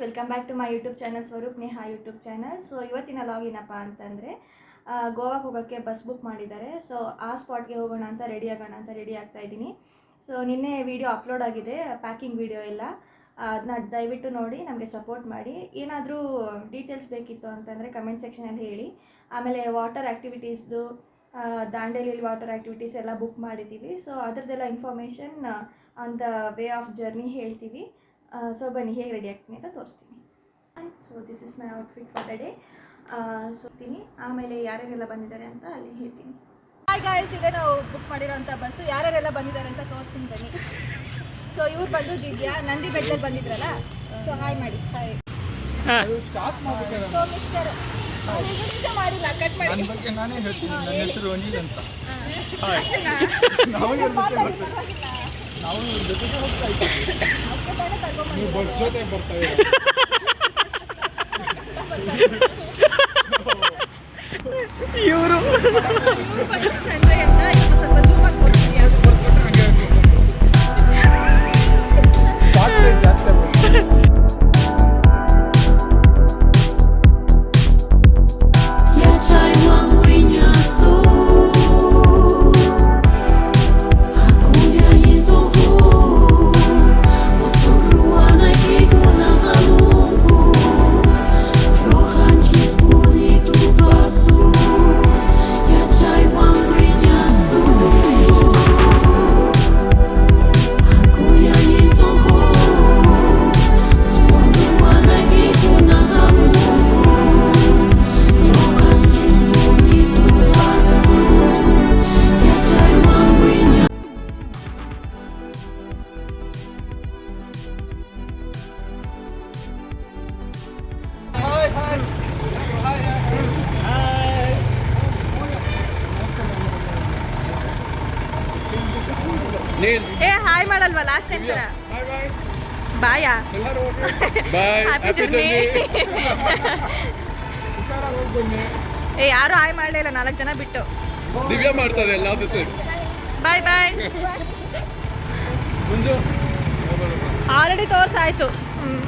Welcome back to my YouTube channel Swaroop Neha YouTube channel. So ಇವತ್ತಿನ log ಏನಪ್ಪ ಅಂತಂದರೆ ಗೋವಾಗೆ ಹೋಗೋಕ್ಕೆ ಬಸ್ ಬುಕ್ ಮಾಡಿದ್ದಾರೆ. ಸೊ ಆ ಸ್ಪಾಟ್ಗೆ ಹೋಗೋಣ ಅಂತ ರೆಡಿ ಆಗ್ತಾ ಇದ್ದೀನಿ. ಸೊ ನಿನ್ನೆ ವಿಡಿಯೋ ಅಪ್ಲೋಡ್ ಆಗಿದೆ, ಪ್ಯಾಕಿಂಗ್ ವಿಡಿಯೋ ಎಲ್ಲ. ಅದನ್ನ ದಯವಿಟ್ಟು ನೋಡಿ ನಮಗೆ ಸಪೋರ್ಟ್ ಮಾಡಿ. ಏನಾದರೂ ಡೀಟೇಲ್ಸ್ ಬೇಕಿತ್ತು ಅಂತಂದರೆ ಕಮೆಂಟ್ ಸೆಕ್ಷನಲ್ಲಿ ಹೇಳಿ. ಆಮೇಲೆ ವಾಟರ್ ಆ್ಯಕ್ಟಿವಿಟೀಸ್ದು, ದಾಂಡೇಲಿಯಲ್ಲಿ ವಾಟರ್ ಆ್ಯಕ್ಟಿವಿಟೀಸ್ ಎಲ್ಲ ಬುಕ್ ಮಾಡಿದ್ದೀವಿ. ಸೊ ಅದರದ್ದೆಲ್ಲ information on the way of journey ಹೇಳ್ತೀವಿ. ಸೊ ಬನ್ನಿ ಹೇಗೆ ರೆಡಿ ಆಗ್ತೀನಿ ಅಂತ ತೋರಿಸ್ತೀನಿ. So this is my outfit for the day. ಸೋತೀನಿ ಆಮೇಲೆ ಯಾರ್ಯಾರೆಲ್ಲ ಬಂದಿದ್ದಾರೆ ಅಂತ ಅಲ್ಲಿ ಹೇಳ್ತೀನಿ. ಹಾಯ್ ಗಾಯ್ಸ್, ಇದೆ ನಾವು ಬುಕ್ ಮಾಡಿರೋಂಥ ಬಸ್ಸು. ಯಾರ್ಯಾರೆಲ್ಲ ಬಂದಿದ್ದಾರೆ ಅಂತ ತೋರಿಸ್ತೀನಿ ಬನ್ನಿ. ಸೊ ಇವ್ರು ಬಂದು ದಿವ್ಯಾ ನಂದಿ ಬೆಟ್ಟದಲ್ಲಿ ಬಂದಿದ್ರಲ್ಲ, ಸೊ ಹಾಯ್ ಮಾಡಿ. ಹಾಯ್. ಸೊ ಮಿಸ್ಟರ್ ಮಾಡಿಲ್ಲ, ಕಟ್ ಮಾಡಿ. ನಾನೇ ಹೇಳ್ತೀನಿ, ನನ್ನ ಹೆಸರು ರಂಜಿತ್ ಅಂತ. ನಾವು ಜೊತೆಗೆ ಹೋಗ್ತಾ ಇದ್ದೀವಿ, ನೀವು ಬಸ್ ಜೊತೆಗೆ ಬರ್ತಾ ಇದ್ದೀವಿ. ಇವರು ಸಂಜೆ ಅಂತ ಸ್ವಲ್ಪ ಜೂಮ್ ಆಗಿ ತೋರಿಸ್ತೀನಿ. ಏ ಹಾಯ್ ಮಾಡಲ್ವಾ ಲಾಸ್ಟ್ ಟೈಮ್ ತರ? ಬಾಯಾ ಹ್ಯಾಪಿ ಜರ್ನಿ. ಏ ಯಾರು ಹಾಯ್ ಮಾಡಲಿಲ್ಲ, 4 ಜನ ಬಿಟ್ಟು. ದಿವ್ಯಾ ಮಾಡ್ತಾರೆ ಎಲ್ಲಾದ್ರೂ ಸರಿ. Bye bye. ಆಲ್ರೆಡಿ ತೋರ್ಸಾಯ್ತು.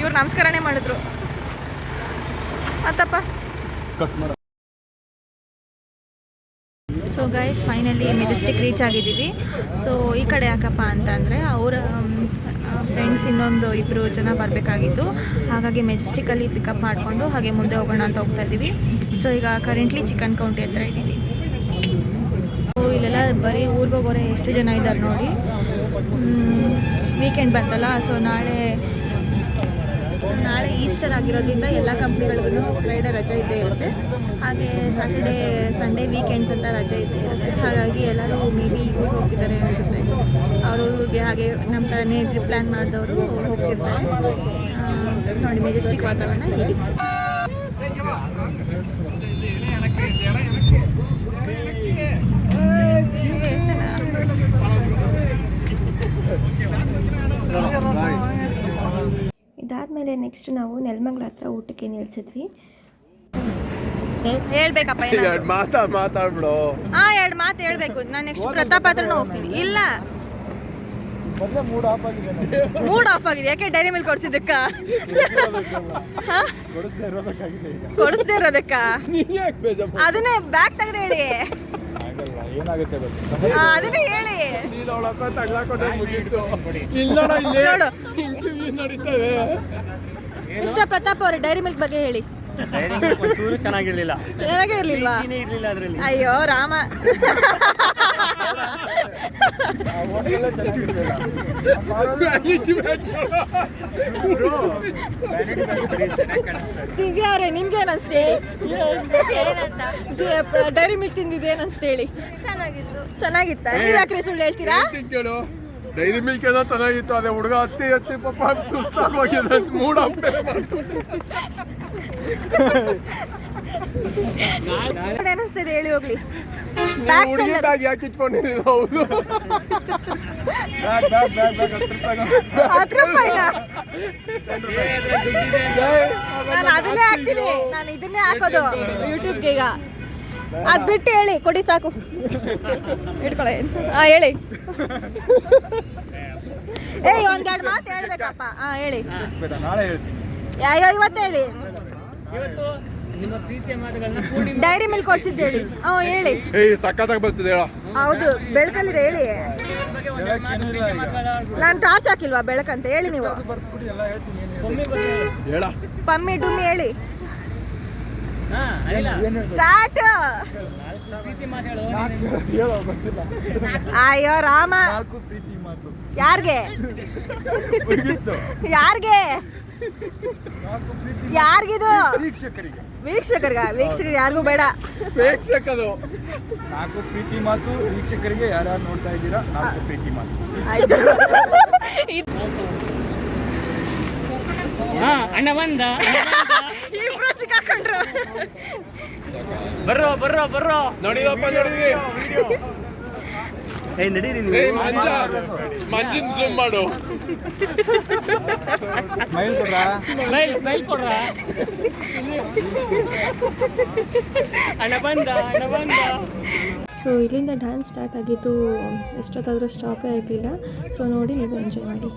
ಇವ್ರು ನಮಸ್ಕಾರನೇ ಮಾಡಿದ್ರು. ಮತ್ತಪ್ಪ so guys, finally Majestic reach ಆಗಿದ್ದೀವಿ. ಸೊ ಈ ಕಡೆ ಯಾಕಪ್ಪ ಅಂತಂದರೆ ಅವರ ಫ್ರೆಂಡ್ಸ್ ಇನ್ನೊಂದು 2 ಜನ ಬರಬೇಕಾಗಿತ್ತು. ಹಾಗಾಗಿ ಮೆಜೆಸ್ಟಿಕಲ್ಲಿ ಪಿಕಪ್ ಮಾಡಿಕೊಂಡು ಹಾಗೆ ಮುಂದೆ ಹೋಗೋಣ ಅಂತ ಹೋಗ್ತಾ ಇದ್ದೀವಿ. ಸೊ ಈಗ ಕರೆಂಟ್ಲಿ ಚಿಕನ್ ಕೌಂಟಿ ಹತ್ರ ಇದ್ದೀವಿ. ಸೊ ಇಲ್ಲೆಲ್ಲ ಬರೀ ಊರಿಗೆ ಹೋಗೋರೆ ಎಷ್ಟು ಜನ ಇದ್ದಾರೆ ನೋಡಿ. ವೀಕೆಂಡ್ ಬಂತಲ್ಲ, ಸೊ ನಾಳೆ ಈಸ್ಟರ್ ಆಗಿರೋದ್ರಿಂದ ಎಲ್ಲ ಕಂಪ್ನಿಗಳಿಗೂ ಫ್ರೈಡೇ ರಜೆ ಇದ್ದೇ ಇರುತ್ತೆ. ಹಾಗೆ ಸ್ಯಾಟರ್ಡೇ ಸಂಡೇ ವೀಕೆಂಡ್ಸ್ ಅಂತ ರಜೆ ಇದ್ದೇ ಇರುತ್ತೆ. ಹಾಗಾಗಿ ಎಲ್ಲರೂ ಮೇ ಬಿ ಊರಿಗೆ ಹೋಗ್ತಿದ್ದಾರೆ ಅನಿಸುತ್ತೆ. ಅವ್ರವ್ರಿಗೆ ಹಾಗೆ ನಮ್ಮ ಥರನೇ ಟ್ರಿಪ್ ಪ್ಲ್ಯಾನ್ ಮಾಡಿದವರು ಹೋಗ್ತಿರ್ತಾರೆ. ನೋಡಿ ಮೆಜೆಸ್ಟಿಕ್ ವಾತಾವರಣ ಹೇಗಿದೆ. ಇದಾದಮೇಲೆ ನೆಕ್ಸ್ಟ್ ನಾವು ನೆಲಮಂಗಲ ಹತ್ರ ಊಟಕ್ಕೆ ನಿಲ್ಸಿದ್ವಿ. ಹೇಳ್ಬೇಕಪ್ಪ, ಮಾತಾಡ್ಬಿಡು. 2 ಮಾತು ಹೇಳ್ಬೇಕು. ನಾನು ನೆಕ್ಸ್ಟ್ ಪ್ರತಾಪ್ ಹತ್ರನೂ ಹೋಗ್ತೀನಿ. ಇಲ್ಲ, ಮೂಡ್ ಆಫ್ ಆಗಿದೆ. ಯಾಕೆ? ಡೈರಿ ಮಿಲ್ಕ್ ಕೊಡ್ಸಿದ್ದಕ್ಕ? ಕೊಡಿಸ್ದೇ ಇರೋದಕ್ಕ? ಅದನ್ನೇ ಬ್ಯಾಗ್ ತೆಗೆದು ಹೇಳಿ. ಅದನ್ನೇ ಹೇಳಿ. ಇಷ್ಟ ಪ್ರತಾಪ್ ಅವ್ರೆ, ಡೈರಿ ಮಿಲ್ಕ್ ಬಗ್ಗೆ ಹೇಳಿ. ಚೆನ್ನಾಗೇ ಇರ್ಲಿಲ್ವಾ? ಅಯ್ಯೋ ರಾಮ. ದಿವ್ಯಾ ಅವ್ರೆ, ನಿಮ್ಗೆ ಏನ್ ಅನ್ಸ್ತ ಹೇಳಿ? ಡೈರಿ ಮಿಲ್ಕ್ ತಿಂದಿದ್ದು ಏನ್ ಅನ್ಸ್ತ ಹೇಳಿ? ಚೆನ್ನಾಗಿತ್ತ? ನೀವ್ ಯಾಕ್ರೆ ಸುಳ್ಳು ಹೇಳ್ತೀರಾ? ಡೈರಿ ಮಿಲ್ಕ್ ಏನೋ ಚೆನ್ನಾಗಿತ್ತು, ಅದೇ ಹುಡುಗ ಹತ್ತಿ ಪಾಪ ಸುಸ್ತಾಗೋಗಿದೆ. ಮೂಡ್ ಆಫ್ ಅನಿಸ್ತದೆ ಹೇಳಿ ಹೋಗ್ಲಿ. ಯಾಕೆ ಇಟ್ಕೊಂಡಿದ್ದೀವಿ? ಹೌದು, 10 ರೂಪಾಯಿನ ನಾನು ಅದನ್ನೇ ಹಾಕ್ತೀನಿ. ನಾನು ಇದನ್ನೇ ಹಾಕೋದು ಯೂಟ್ಯೂಬ್ಗೆ. ಈಗ ಅದು ಬಿಟ್ಟು ಹೇಳಿ, ಕೊಡಿ ಸಾಕು. ಇಟ್ಕೊಳ್ಳಿ. ಹೇಳಿ. ಏಯ್, ಒಂದೆರಡು ಮಾತು ಹೇಳ್ಬೇಕಪ್ಪ. ಹೇಳಿ. ನಾಳೆ ಹೇಳ್ತೀನಿ. ಅಯ್ಯೋ ಇವತ್ತು ಹೇಳಿ. ಇವತ್ತು ನಿಮ್ಮ ಪ್ರೀತಿಯ ಮಾತುಗಳನ್ನ ಪೂರ್ಣಿಮಾ ಡೈರಿ ಮಿಲ್ಕ್ ಕೊಡ್ಸಿದ್ದು ಹೇಳಿ. ಹೇಳಿ. ಸಖತ್ತಾಗಿ ಬರ್ತದೆ ಹೇಳ. ಹೌದು ಬೆಳಕಲ್ಲಿದೆ ಹೇಳಿ. ಬಗ್ಗೆ ಒಂದೆರಡು ಮಾತು ಪ್ರೀತಿಯ ಮಾತುಗಳ ನಾನು ಟಾರ್ಚ್ ಹಾಕಿಲ್ವಾ ಬೆಳಕಂತ ಹೇಳಿ ನೀವು. ಒಮ್ಮೆ ಬಗ್ಗೆ ಹೇಳ. ಪಮ್ಮಿ ಡುಮ್ಮಿ ಹೇಳಿ. ಹಾ ಅಲ್ಲ ಸ್ಟಾರ್ಟ್. ಪ್ರೀತಿ ಮಾತುಗಳು ಅಯ್ಯೋ ರಾಮ. ಪ್ರೀತಿ ಮಾತು ಯಾರ್ಗೆ ಯಾರ್ಗೆ ಯಾರಿಗಿದು? ವೀಕ್ಷಕರಿಗೆ. ವೀಕ್ಷಕರಿಗೆ ಯಾರಿಗೂ ಬೇಡ. ಪ್ರೇಕ್ಷಕರು 4 ಪ್ರೀತಿ ಮಾತು. ವೀಕ್ಷಕರಿಗೆ ಯಾರ್ಯಾರು ನೋಡ್ತಾ ಇದ್ದೀರಾ 4 ಪ್ರೀತಿ ಮಾತು. ಆಯ್ತು. ಹಾ ಅಣ್ಣ ಬಂದ ಇಬ್ರು ಸಿಕ್ಕಾಕೊಂಡ್ರು. ಬರ್ರೋ ನೋಡಿದಪ್ಪ ನೋಡಿದ್ವಿ. ನಡೀರಿ ಮಂಜಿನ್ ಜೂಮ್ ಮಾಡು. ಸ್ಮೈಲ್ ಕೊಡ್ರ ಅಣ್ಣ ಬಂದ ಸೊ ಇಲ್ಲಿಂದ ಡ್ಯಾನ್ಸ್ ಸ್ಟಾರ್ಟ್ ಆಗಿದ್ದು ಎಷ್ಟೊತ್ತಾದರೂ ಸ್ಟಾಪೇ ಆಗಲಿಲ್ಲ. ಸೊ ನೋಡಿ ನೀವು ಎಂಜಾಯ್ ಮಾಡಿ.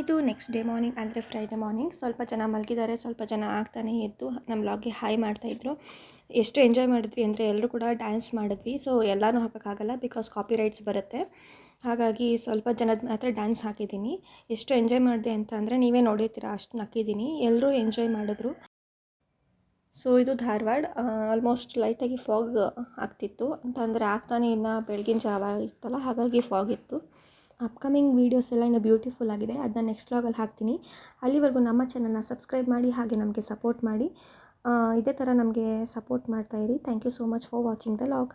ಇದು ನೆಕ್ಸ್ಟ್ ಡೇ ಮಾರ್ನಿಂಗ್ ಅಂದರೆ ಫ್ರೈಡೇ ಮಾರ್ನಿಂಗ್. ಸ್ವಲ್ಪ ಜನ ಮಲಗಿದ್ದಾರೆ, ಸ್ವಲ್ಪ ಜನ ಆಗ್ತಾನೆ ಎದ್ದು ನಮ್ಮ ವ್ಲಾಗ್ಗೆ ಹಾಯ್ ಮಾಡ್ತಾಯಿದ್ರು. ಎಷ್ಟು ಎಂಜಾಯ್ ಮಾಡಿದ್ವಿ ಅಂದರೆ ಎಲ್ಲರೂ ಕೂಡ ಡ್ಯಾನ್ಸ್ ಮಾಡಿದ್ವಿ. ಸೊ ಎಲ್ಲನೂ ಹಾಕೋಕ್ಕಾಗಲ್ಲ ಬಿಕಾಸ್ ಕಾಪಿ ರೈಟ್ಸ್ ಬರುತ್ತೆ. ಹಾಗಾಗಿ ಸ್ವಲ್ಪ ಜನದ ಮಾತ್ರ ಡ್ಯಾನ್ಸ್ ಹಾಕಿದ್ದೀನಿ. ಎಷ್ಟು ಎಂಜಾಯ್ ಮಾಡಿದೆ ಅಂತ ಅಂದರೆ ನೀವೇ ನೋಡಿರ್ತೀರ, ಅಷ್ಟು ನಕ್ಕಿದ್ದೀನಿ. ಎಲ್ಲರೂ ಎಂಜಾಯ್ ಮಾಡಿದ್ರು. ಸೊ ಇದು ಧಾರವಾಡ. ಆಲ್ಮೋಸ್ಟ್ ಲೈಟಾಗಿ ಫಾಗ್ ಆಗ್ತಿತ್ತು, ಅಂತಂದರೆ ಆಗ್ತಾನೆ ಇನ್ನು ಬೆಳಗಿನ ಜಾವ ಇತ್ತಲ್ಲ, ಹಾಗಾಗಿ ಫಾಗ್ ಇತ್ತು. ಅಪ್ಕಮಿಂಗ್ ವೀಡಿಯೋಸ್ ಎಲ್ಲ ಇನ್ನೂ ಬ್ಯೂಟಿಫುಲ್ ಆಗಿದೆ, ಅದನ್ನ ನೆಕ್ಸ್ಟ್ ವ್ಲಾಗಲ್ಲಿ ಹಾಕ್ತೀನಿ. ಅಲ್ಲಿವರೆಗೂ ನಮ್ಮ ಚಾನಲ್ನ ಸಬ್ಸ್ಕ್ರೈಬ್ ಮಾಡಿ, ಹಾಗೆ ನಮಗೆ ಸಪೋರ್ಟ್ ಮಾಡಿ. ಇದೇ ಥರ ನಮಗೆ ಸಪೋರ್ಟ್ ಮಾಡ್ತಾಯಿರಿ. Thank you so much for watching the vlog.